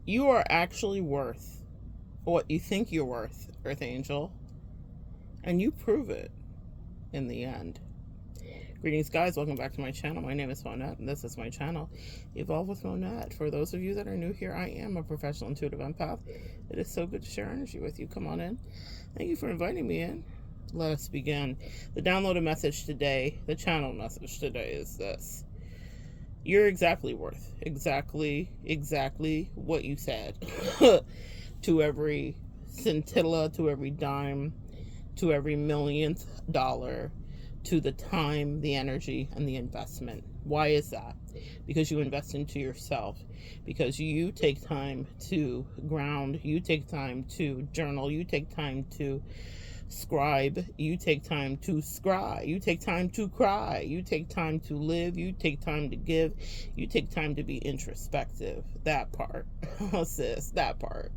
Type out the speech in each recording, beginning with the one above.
You are actually worth what you think you're worth, Earth Angel. And you prove it in the end. Greetings, guys. Welcome back to my channel. My name is Monette, and this is my channel, Evolve with Monette. For those of you that are new here, I am a professional intuitive empath. It is so good to share energy with you. Come on in. Thank you for inviting me in. Let us begin. The downloaded message today, the channel message today is this. You're exactly worth exactly what you said. To every scintilla, to every dime, to every millionth dollar, to the time, the energy, and the investment. Why is that? Because you invest into yourself. Because you take time to ground. You take time to journal. You take time to scribe. You take time to scry. You take time to cry. You take time to live. You take time to give. You take time to be introspective. That part. Sis, that part.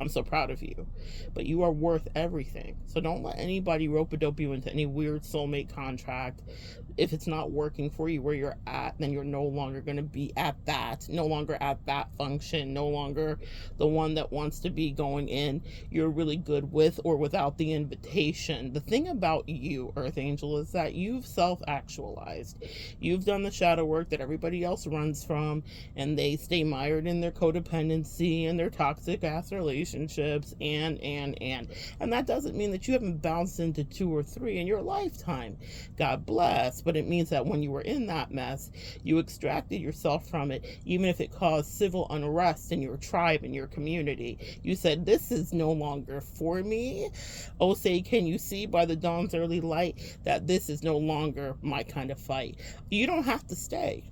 I'm so proud of you. But you are worth everything. So don't let anybody rope-a-dope you into any weird soulmate contract. If it's not working for you where you're at, then you're no longer going to be at that. No longer at that function. No longer the one that wants to be going in. You're really good with or without the invitation. The thing about you, Earth Angel, is that you've self-actualized. You've done the shadow work that everybody else runs from, and they stay mired in their codependency and their toxic ass relationships and that doesn't mean that you haven't bounced into 2 or 3 in your lifetime. God bless. But it means that when you were in that mess, you extracted yourself from it, even if it caused civil unrest in your tribe, in your community. You said, this is no longer for me. Oh, say, can you see by the dawn's early light that this is no longer my kind of fight? You don't have to stay.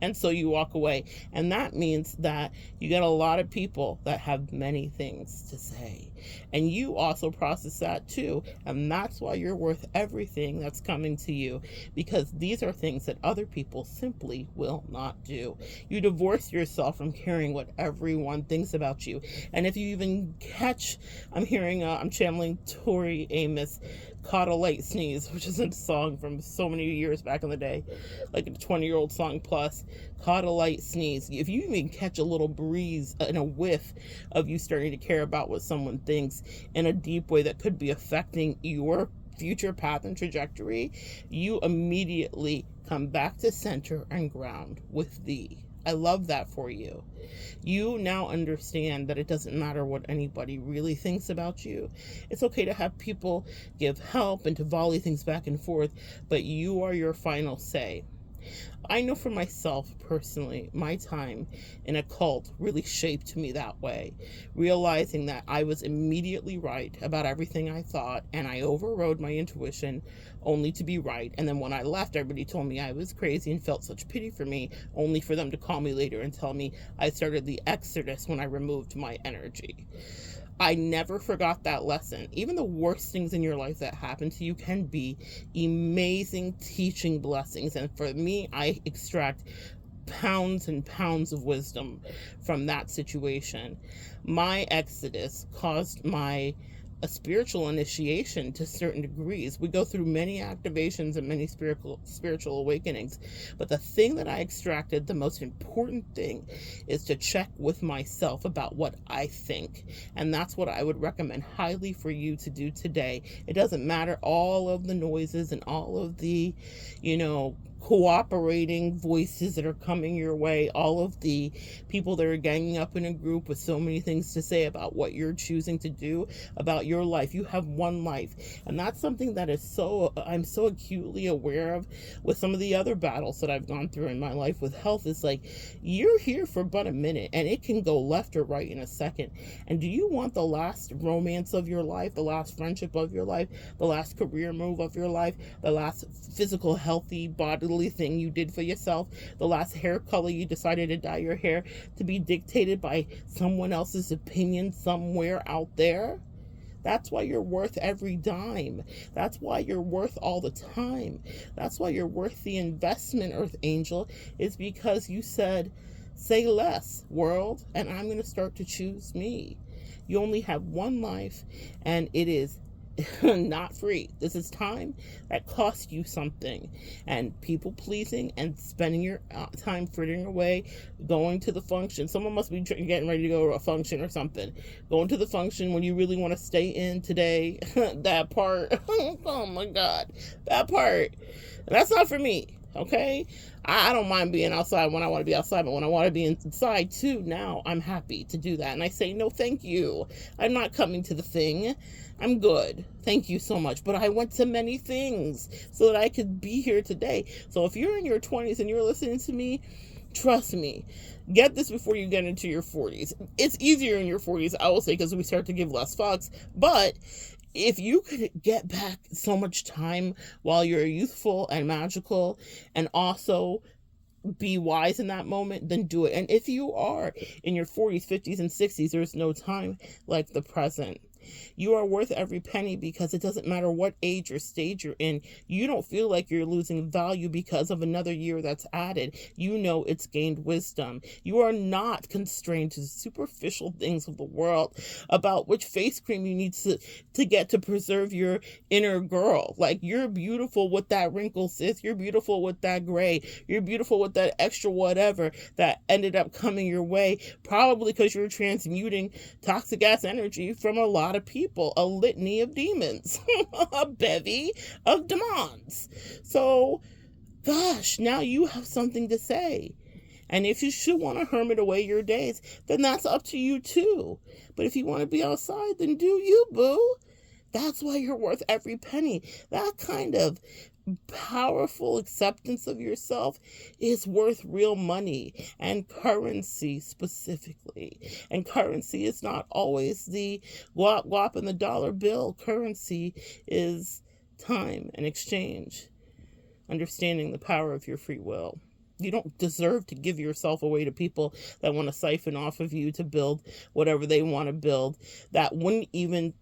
And so you walk away. And that means that you get a lot of people that have many things to say. And you also process that too. And that's why you're worth everything that's coming to you. Because these are things that other people simply will not do. You divorce yourself from caring what everyone thinks about you. And if you even catch, I'm channeling Tori Amos, Caught a Light Sneeze, which is a song from so many years back in the day, like a 20-year-old song plus. Caught a light sneeze. If you even catch a little breeze and a whiff of you starting to care about what someone thinks in a deep way that could be affecting your future path and trajectory, you immediately come back to center and ground with thee. I love that for you. You now understand that it doesn't matter what anybody really thinks about you. It's okay to have people give help and to volley things back and forth, but you are your final say. I know for myself personally, my time in a cult really shaped me that way, realizing that I was immediately right about everything I thought, and I overrode my intuition only to be right. And then when I left, everybody told me I was crazy and felt such pity for me, only for them to call me later and tell me I started the exodus when I removed my energy. I never forgot that lesson. Even the worst things in your life that happen to you can be amazing teaching blessings. And for me, I extract pounds and pounds of wisdom from that situation. My exodus caused a spiritual initiation to certain degrees. We go through many activations and many spiritual awakenings. But the thing that I extracted, the most important thing, is to check with myself about what I think. And that's what I would recommend highly for you to do today. It doesn't matter all of the noises and all of the, cooperating voices that are coming your way, all of the people that are ganging up in a group with so many things to say about what you're choosing to do about your life. You have one life, and that's something that I'm so acutely aware of with some of the other battles that I've gone through in my life with health. It's like, you're here for but a minute and it can go left or right in a second. And do you want the last romance of your life, the last friendship of your life, the last career move of your life, the last physical healthy bodily thing you did for yourself, the last hair color you decided to dye your hair, to be dictated by someone else's opinion somewhere out there? That's why you're worth every dime. That's why you're worth all the time. That's why you're worth the investment, Earth Angel, is because you said, say less, world, and I'm going to start to choose me. You only have one life, and it is not free. This is time that costs you something. And people pleasing and spending your time frittering away, going to the function. Someone must be getting ready to go to a function or something. Going to the function when you really want to stay in today. That part. Oh my God. That part. That's not for me. Okay? I don't mind being outside when I want to be outside, but when I want to be inside too, now I'm happy to do that. And I say, no, thank you. I'm not coming to the thing. I'm good. Thank you so much. But I went to many things so that I could be here today. So if you're in your 20s and you're listening to me, trust me, get this before you get into your 40s. It's easier in your 40s, I will say, because we start to give less fucks. But if you could get back so much time while you're youthful and magical and also be wise in that moment, then do it. And if you are in your 40s, 50s, and 60s, there's no time like the present. You are worth every penny because it doesn't matter what age or stage you're in. You don't feel like you're losing value because of another year that's added. You know it's gained wisdom. You are not constrained to superficial things of the world about which face cream you need to get to preserve your inner girl. Like, you're beautiful with that wrinkle, sis. You're beautiful with that gray. You're beautiful with that extra whatever that ended up coming your way, probably because you're transmuting toxic ass energy from a lot of people, a litany of demons, a bevy of demons. So, gosh, now you have something to say. And if you should want to hermit away your days, then that's up to you too. But if you want to be outside, then do you, boo. That's why you're worth every penny. That kind of powerful acceptance of yourself is worth real money and currency specifically. And currency is not always the guap guap and the dollar bill. Currency is time and exchange, understanding the power of your free will. You don't deserve to give yourself away to people that want to siphon off of you to build whatever they want to build, that wouldn't even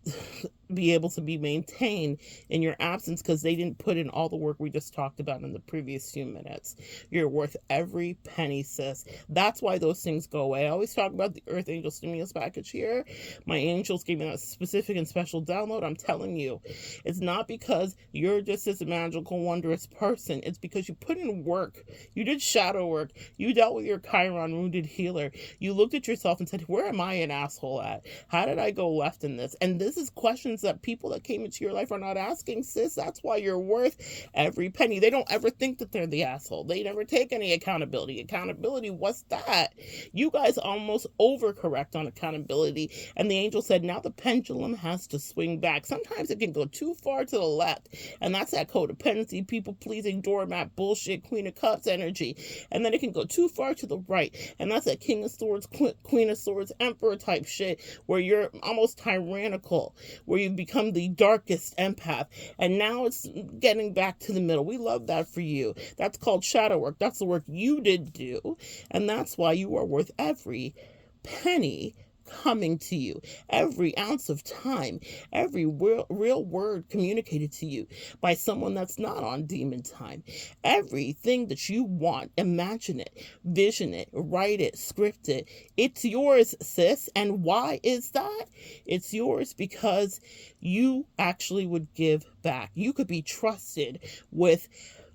be able to be maintained in your absence because they didn't put in all the work we just talked about in the previous few minutes. You're worth every penny, sis. That's why those things go away. I always talk about the Earth Angel Stimulus Package here. My angels gave me that specific and special download. I'm telling you, it's not because you're just this magical, wondrous person. It's because you put in work. You did shadow work. You dealt with your Chiron wounded healer. You looked at yourself and said, where am I an asshole at? How did I go left in this? And this is questions that people that came into your life are not asking, sis. That's why you're worth every penny. They don't ever think that they're the asshole. They never take any accountability. Accountability, what's that? You guys almost overcorrect on accountability. And the angel said, now the pendulum has to swing back. Sometimes it can go too far to the left. And that's that codependency, people-pleasing, doormat bullshit, Queen of Cups energy. And then it can go too far to the right. And that's that King of Swords, Queen of Swords, Emperor type shit, where you're almost tyrannical, where you become the darkest empath. And now it's getting back to the middle. We love that for you. That's called shadow work. That's the work you did do. And that's why you are worth every penny coming to you, every ounce of time, every real word communicated to you by someone that's not on demon time. Everything that you want, imagine it, vision it, write it, script it. It's yours, sis. And why is that? It's yours because you actually would give back. You could be trusted with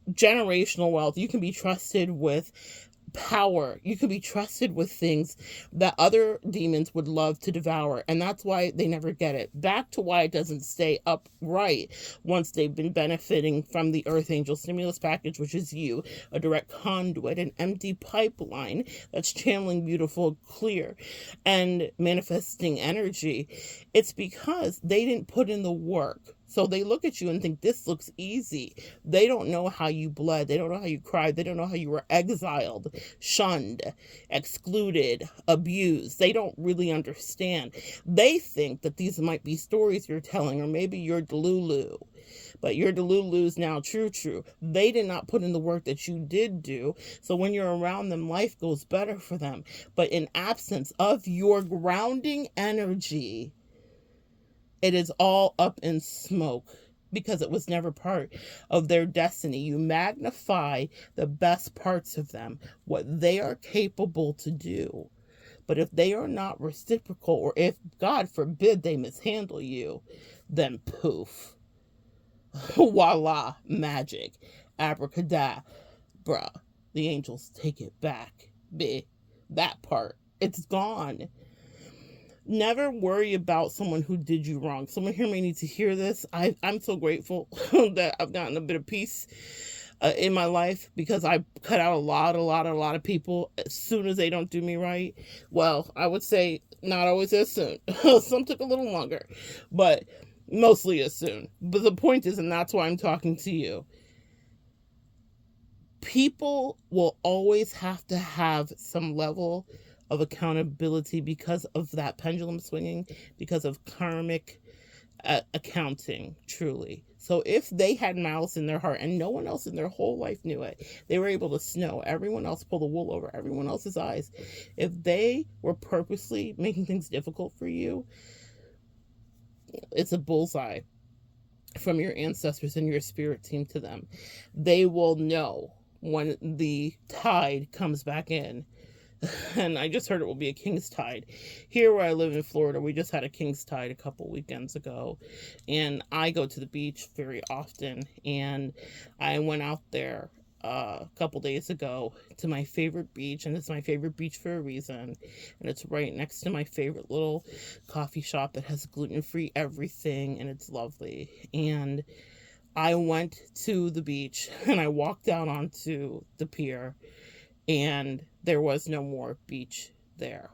generational wealth. You can be trusted with power. You can be trusted with things that other demons would love to devour, and that's why they never get it. Back to why it doesn't stay upright once they've been benefiting from the Earth Angel Stimulus Package, which is you, a direct conduit, an empty pipeline that's channeling beautiful, clear, and manifesting energy. It's because they didn't put in the work. So they look at you and think this looks easy. They don't know how you bled. They don't know how you cried. They don't know how you were exiled, shunned, excluded, abused. They don't really understand. They think that these might be stories you're telling, or maybe you're Delulu. But your Delulu is now true. They did not put in the work that you did do. So when you're around them, life goes better for them. But in absence of your grounding energy, it is all up in smoke because it was never part of their destiny. You magnify the best parts of them, what they are capable to do. But if they are not reciprocal, or if, God forbid, they mishandle you, then poof. Voila, magic. Abracadabra. The angels take it back. That part. It's gone. Never worry about someone who did you wrong. Someone here may need to hear this. I'm so grateful that I've gotten a bit of peace in my life, because I cut out a lot of people as soon as they don't do me right. Well, I would say not always as soon. Some took a little longer, but mostly as soon. But the point is, and that's why I'm talking to you, people will always have to have some level of accountability because of that pendulum swinging, because of karmic accounting, truly. So if they had malice in their heart and no one else in their whole life knew it, they were able to snow everyone else, pull the wool over everyone else's eyes. If they were purposely making things difficult for you, it's a bullseye from your ancestors and your spirit team to them. They will know when the tide comes back in. And I just heard it will be a king's tide. Here where I live in Florida, we just had a king's tide a couple weekends ago. And I go to the beach very often. And I went out there a couple days ago to my favorite beach. And it's my favorite beach for a reason. And it's right next to my favorite little coffee shop that has gluten-free everything. And it's lovely. And I went to the beach and I walked down onto the pier, and there was no more beach there.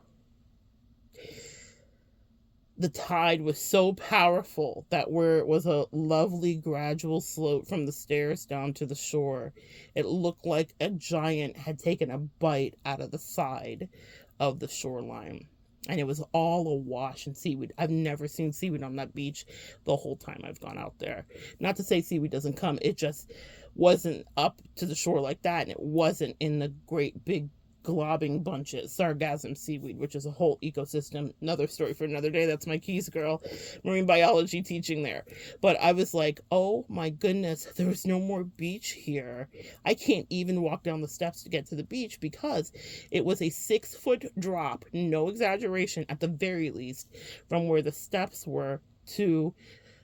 The tide was so powerful that where it was a lovely gradual slope from the stairs down to the shore, it looked like a giant had taken a bite out of the side of the shoreline. And it was all awash in seaweed. I've never seen seaweed on that beach the whole time I've gone out there. Not to say seaweed doesn't come. It just wasn't up to the shore like that. And it wasn't in the great big globbing bunches. Sargassum seaweed, which is a whole ecosystem. Another story for another day. That's my keys, girl. Marine biology teaching there. But I was like, oh my goodness, there's no more beach here. I can't even walk down the steps to get to the beach because it was a 6-foot drop, no exaggeration, at the very least, from where the steps were to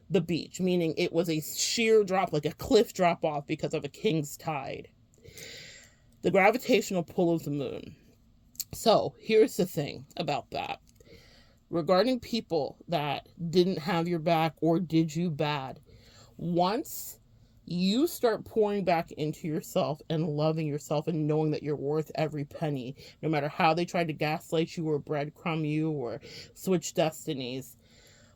the beach, meaning it was a sheer drop, like a cliff drop off because of a king's tide. The gravitational pull of the moon. So here's the thing about that. Regarding people that didn't have your back or did you bad, once you start pouring back into yourself and loving yourself and knowing that you're worth every penny, no matter how they tried to gaslight you or breadcrumb you or switch destinies,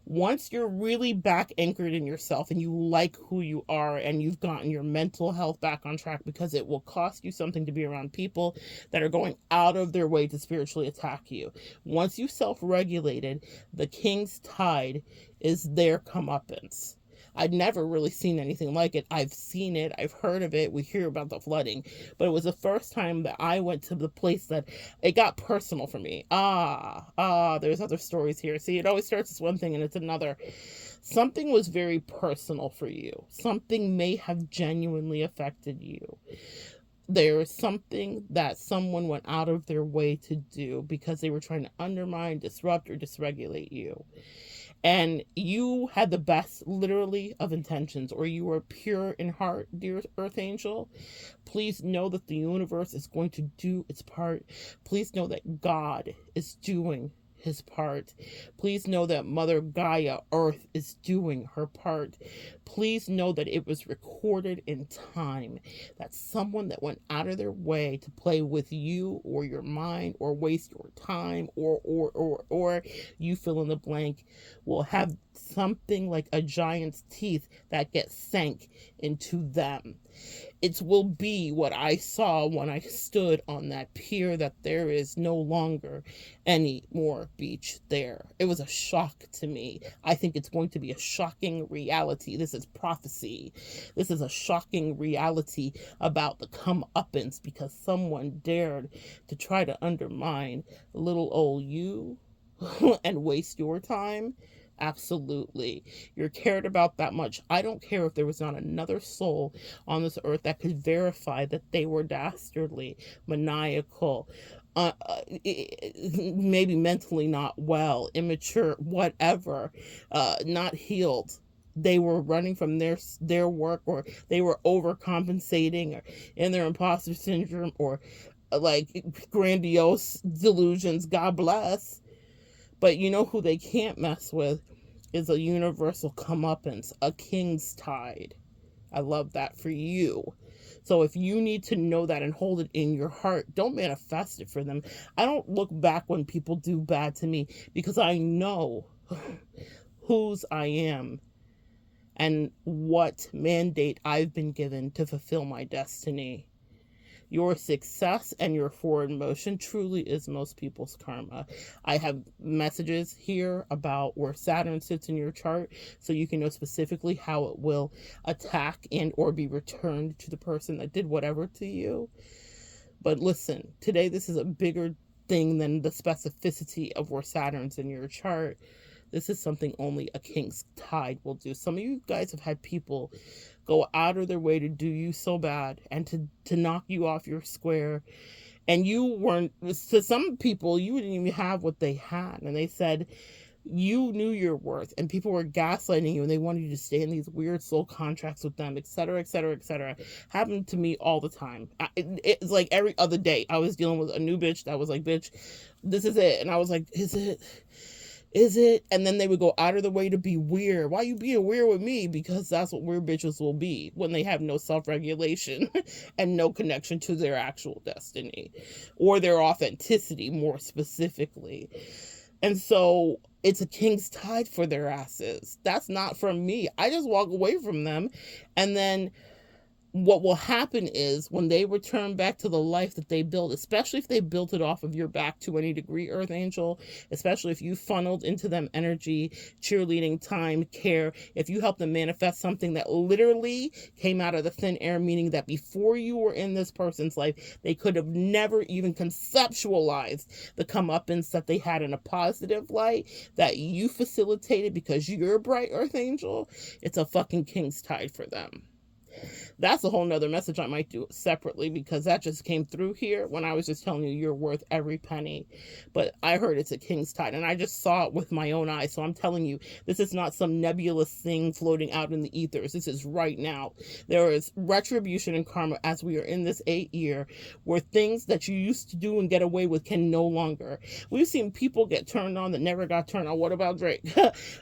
once you're really back anchored in yourself and you like who you are and you've gotten your mental health back on track, because it will cost you something to be around people that are going out of their way to spiritually attack you. Once you self-regulated, the king's tide is their comeuppance. I'd never really seen anything like it. I've seen it. I've heard of it. We hear about the flooding. But it was the first time that I went to the place that it got personal for me. There's other stories here. See, it always starts as one thing and it's another. Something was very personal for you. Something may have genuinely affected you. There is something that someone went out of their way to do because they were trying to undermine, disrupt, or dysregulate you. And you had the best, literally, of intentions, or you were pure in heart, dear Earth Angel. Please know that the universe is going to do its part. Please know that God is doing his part. Please know that Mother Gaia, Earth, is doing her part. Please know that it was recorded in time, that someone that went out of their way to play with you or your mind or waste your time or you fill in the blank will have something like a giant's teeth that get sank into them. It will be what I saw when I stood on that pier, that there is no longer any more beach there. It was a shock to me. I think it's going to be a shocking reality. This is prophecy. This is a shocking reality about the comeuppance because someone dared to try to undermine little old you and waste your time. Absolutely. You're cared about that much. I don't care if there was not another soul on this earth that could verify that they were dastardly, maniacal, maybe mentally not well, immature, whatever, not healed. They were running from their work, or they were overcompensating, or in their imposter syndrome, or like grandiose delusions. God bless. But you know who they can't mess with is a universal comeuppance, a king's tide. I love that for you. So if you need to know that and hold it in your heart, don't manifest it for them. I don't look back when people do bad to me, because I know whose I am and what mandate I've been given to fulfill my destiny. Your success and your forward motion truly is most people's karma. I have messages here about where Saturn sits in your chart, so you can know specifically how it will attack and or be returned to the person that did whatever to you. But listen, today this is a bigger thing than the specificity of where Saturn's in your chart. This is something only a king's tide will do. Some of you guys have had people go out of their way to do you so bad and to knock you off your square. And you weren't, to some people, you didn't even have what they had. And they said you knew your worth, and people were gaslighting you, and they wanted you to stay in these weird soul contracts with them, etc., etc., etc. Happened to me all the time. It's like every other day I was dealing with a new bitch that was like, bitch, this is it. And I was like, is it? And then they would go out of the way to be weird. Why you being weird with me? Because that's what weird bitches will be when they have no self-regulation and no connection to their actual destiny or their authenticity, more specifically. And so it's a king's tide for their asses. That's not from me. I just walk away from them, and then what will happen is when they return back to the life that they built, especially if they built it off of your back to any degree, Earth Angel, especially if you funneled into them energy, cheerleading, time, care, if you helped them manifest something that literally came out of the thin air, meaning that before you were in this person's life, they could have never even conceptualized the comeuppance that they had in a positive light that you facilitated because you're a bright Earth Angel, it's a fucking king's tide for them. That's a whole nother message I might do separately, because that just came through here when I was just telling you you're worth every penny. But I heard it's a king's tide, and I just saw it with my own eyes. So I'm telling you, this is not some nebulous thing floating out in the ethers. This is right now. There is retribution and karma as we are in this 8th year, where things that you used to do and get away with can no longer. We've seen people get turned on that never got turned on. What about Drake?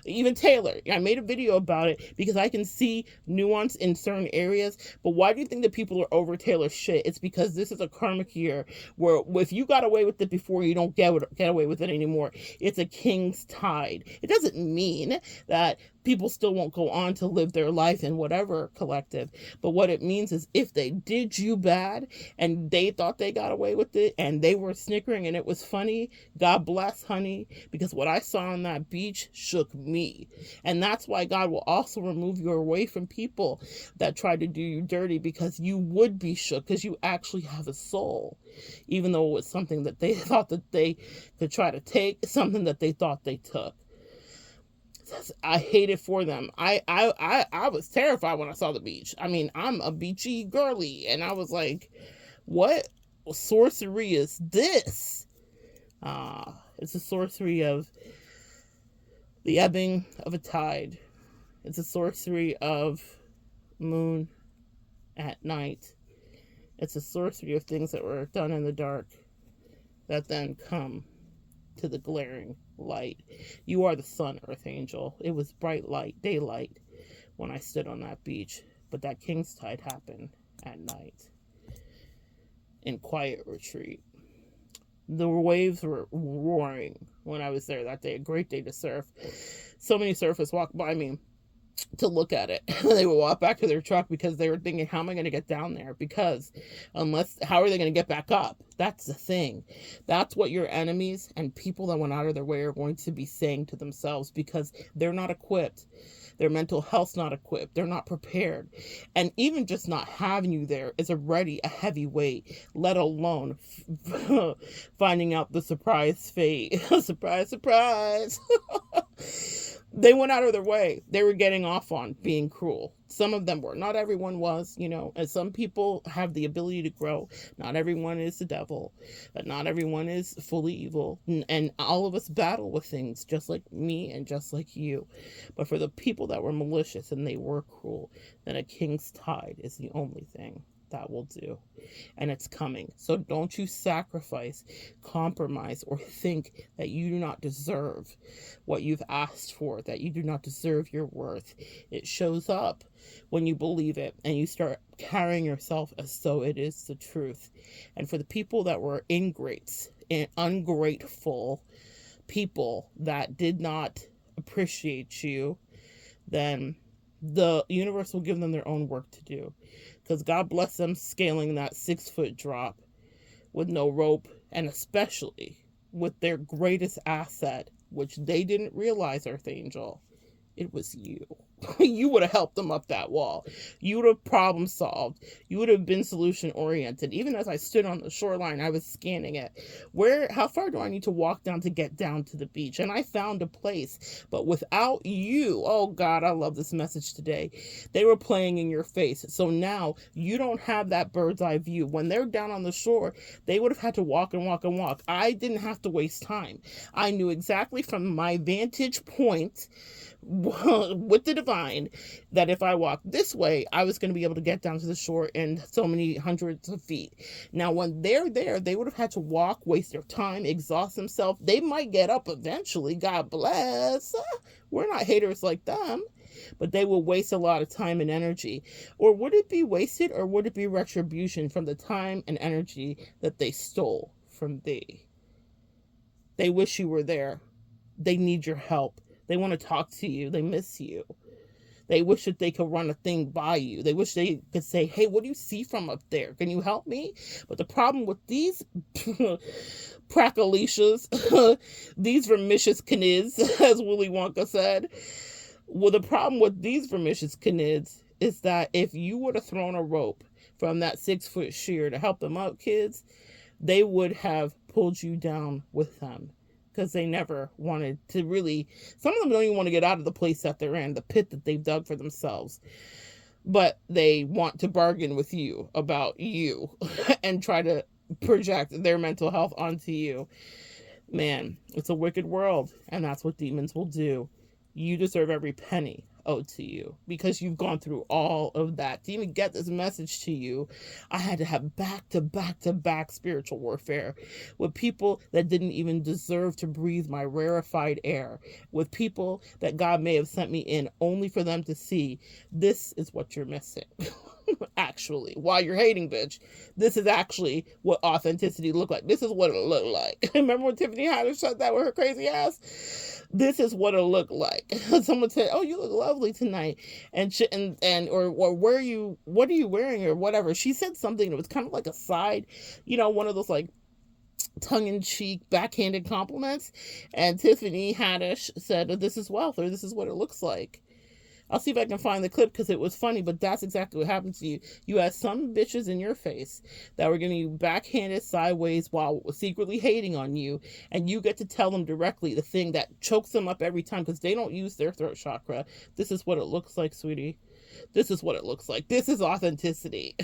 Even Taylor. I made a video about it because I can see nuance in certain areas. But why do you think that people are over Taylor's shit? It's because this is a karmic year where if you got away with it before, you don't get away with it anymore. It's a king's tide. It doesn't mean that people still won't go on to live their life in whatever collective. But what it means is if they did you bad and they thought they got away with it and they were snickering and it was funny, God bless, honey, because what I saw on that beach shook me. And that's why God will also remove you away from people that try to do you dirty, because you would be shook, because you actually have a soul, even though it was something that they thought that they could try to take, something that they thought they took. I hate it for them. I was terrified when I saw the beach. I mean, I'm a beachy girly, and I was like, what sorcery is this? It's a sorcery of the ebbing of a tide. It's a sorcery of moon at night. It's a sorcery of things that were done in the dark that then come to the glaring light. You are the sun, Earth Angel. It was bright light, daylight, when I stood on that beach. But that king's tide happened at night in quiet retreat. The waves were roaring when I was there that day. A great day to surf. So many surfers walked by me to look at it. They would walk back to their truck because they were thinking, how am I going to get down there? Because how are they going to get back up? That's the thing. That's what your enemies and people that went out of their way are going to be saying to themselves, because they're not equipped. Their mental health's not equipped. They're not prepared. And even just not having you there is already a heavy weight, let alone finding out the surprise fate. Surprise, surprise. They went out of their way. They were getting off on being cruel. Some of them were. Not everyone was, and some people have the ability to grow. Not everyone is the devil. Not everyone is fully evil. And all of us battle with things just like me and just like you. But for the people that were malicious and they were cruel, then a king's tide is the only thing that will do. And it's coming. So don't you sacrifice, compromise, or think that you do not deserve what you've asked for, that you do not deserve your worth. It shows up when you believe it and you start carrying yourself as though it is the truth. And for the people that were ingrates and ungrateful people that did not appreciate you, then the universe will give them their own work to do. Because God bless them scaling that 6-foot drop with no rope, and especially with their greatest asset, which they didn't realize, Earth Angel. It was you. You would have helped them up that wall. You would have problem solved. You would have been solution oriented. Even as I stood on the shoreline, I was scanning it. How far do I need to walk down to get down to the beach? And I found a place. But without you, oh God, I love this message today. They were playing in your face. So now you don't have that bird's eye view. When they're down on the shore, they would have had to walk and walk and walk. I didn't have to waste time. I knew exactly from my vantage point with the divine that if I walked this way, I was going to be able to get down to the shore in so many hundreds of feet. Now, when they're there, they would have had to walk, waste their time, exhaust themselves. They might get up eventually. God bless. We're not haters like them. But they will waste a lot of time and energy. Or would it be wasted, or would it be retribution from the time and energy that they stole from thee? They wish you were there. They need your help. They want to talk to you. They miss you. They wish that they could run a thing by you. They wish they could say, hey, what do you see from up there? Can you help me? But the problem with these prackalicious, these vermicious canids, as Willy Wonka said, well, the problem with these vermicious canids is that if you would have thrown a rope from that 6-foot sheer to help them out, kids, they would have pulled you down with them. Because they never wanted to really, some of them don't even want to get out of the place that they're in, the pit that they've dug for themselves. But they want to bargain with you about you and try to project their mental health onto you. Man, it's a wicked world, and that's what demons will do. You deserve every penny owed to you because you've gone through all of that. To even get this message to you, I had to have back spiritual warfare with people that didn't even deserve to breathe my rarefied air, with people that God may have sent me in only for them to see this is what you're missing. Actually, while you're hating, bitch, this is actually what authenticity looked like. This is what it looked like. Remember when Tiffany Haddish said that with her crazy ass? This is what it looked like. Someone said, "Oh, you look lovely tonight," and or what are you wearing or whatever. She said something that was kind of like a side, one of those like tongue-in-cheek backhanded compliments. And Tiffany Haddish said, "This is wealth," or "This is what it looks like." I'll see if I can find the clip because it was funny, but that's exactly what happened to you. You had some bitches in your face that were giving you backhanded sideways while secretly hating on you, and you get to tell them directly the thing that chokes them up every time because they don't use their throat chakra. This is what it looks like, sweetie. This is what it looks like. This is authenticity.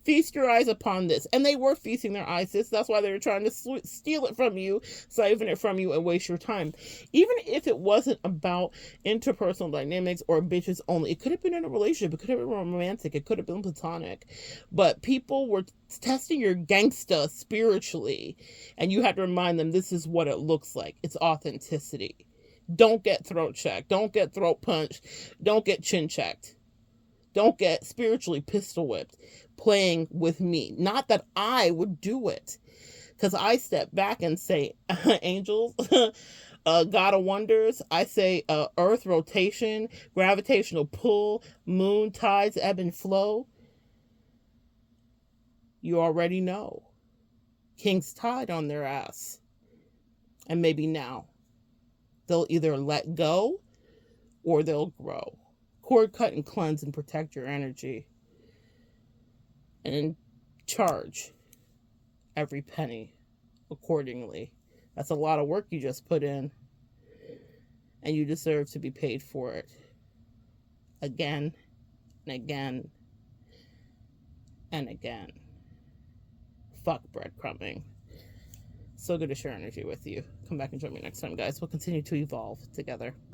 Feast your eyes upon this. And they were feasting their eyes. That's why they were trying to steal it from you, siphon it from you, and waste your time. Even if it wasn't about interpersonal dynamics or bitches only, it could have been in a relationship. It could have been romantic. It could have been platonic. But people were testing your gangsta spiritually. And you had to remind them this is what it looks like. It's authenticity. Don't get throat checked. Don't get throat punched. Don't get chin checked. Don't get spiritually pistol whipped playing with me. Not that I would do it. Because I step back and say, angels, God of wonders. I say earth rotation, gravitational pull, moon, tides, ebb and flow. You already know. King's tide on their ass. And maybe now they'll either let go or they'll grow. Cord cut and cleanse and protect your energy. And charge every penny accordingly. That's a lot of work you just put in. And you deserve to be paid for it. Again and again and again. Fuck breadcrumbing. So good to share energy with you. Come back and join me next time, guys. We'll continue to evolve together.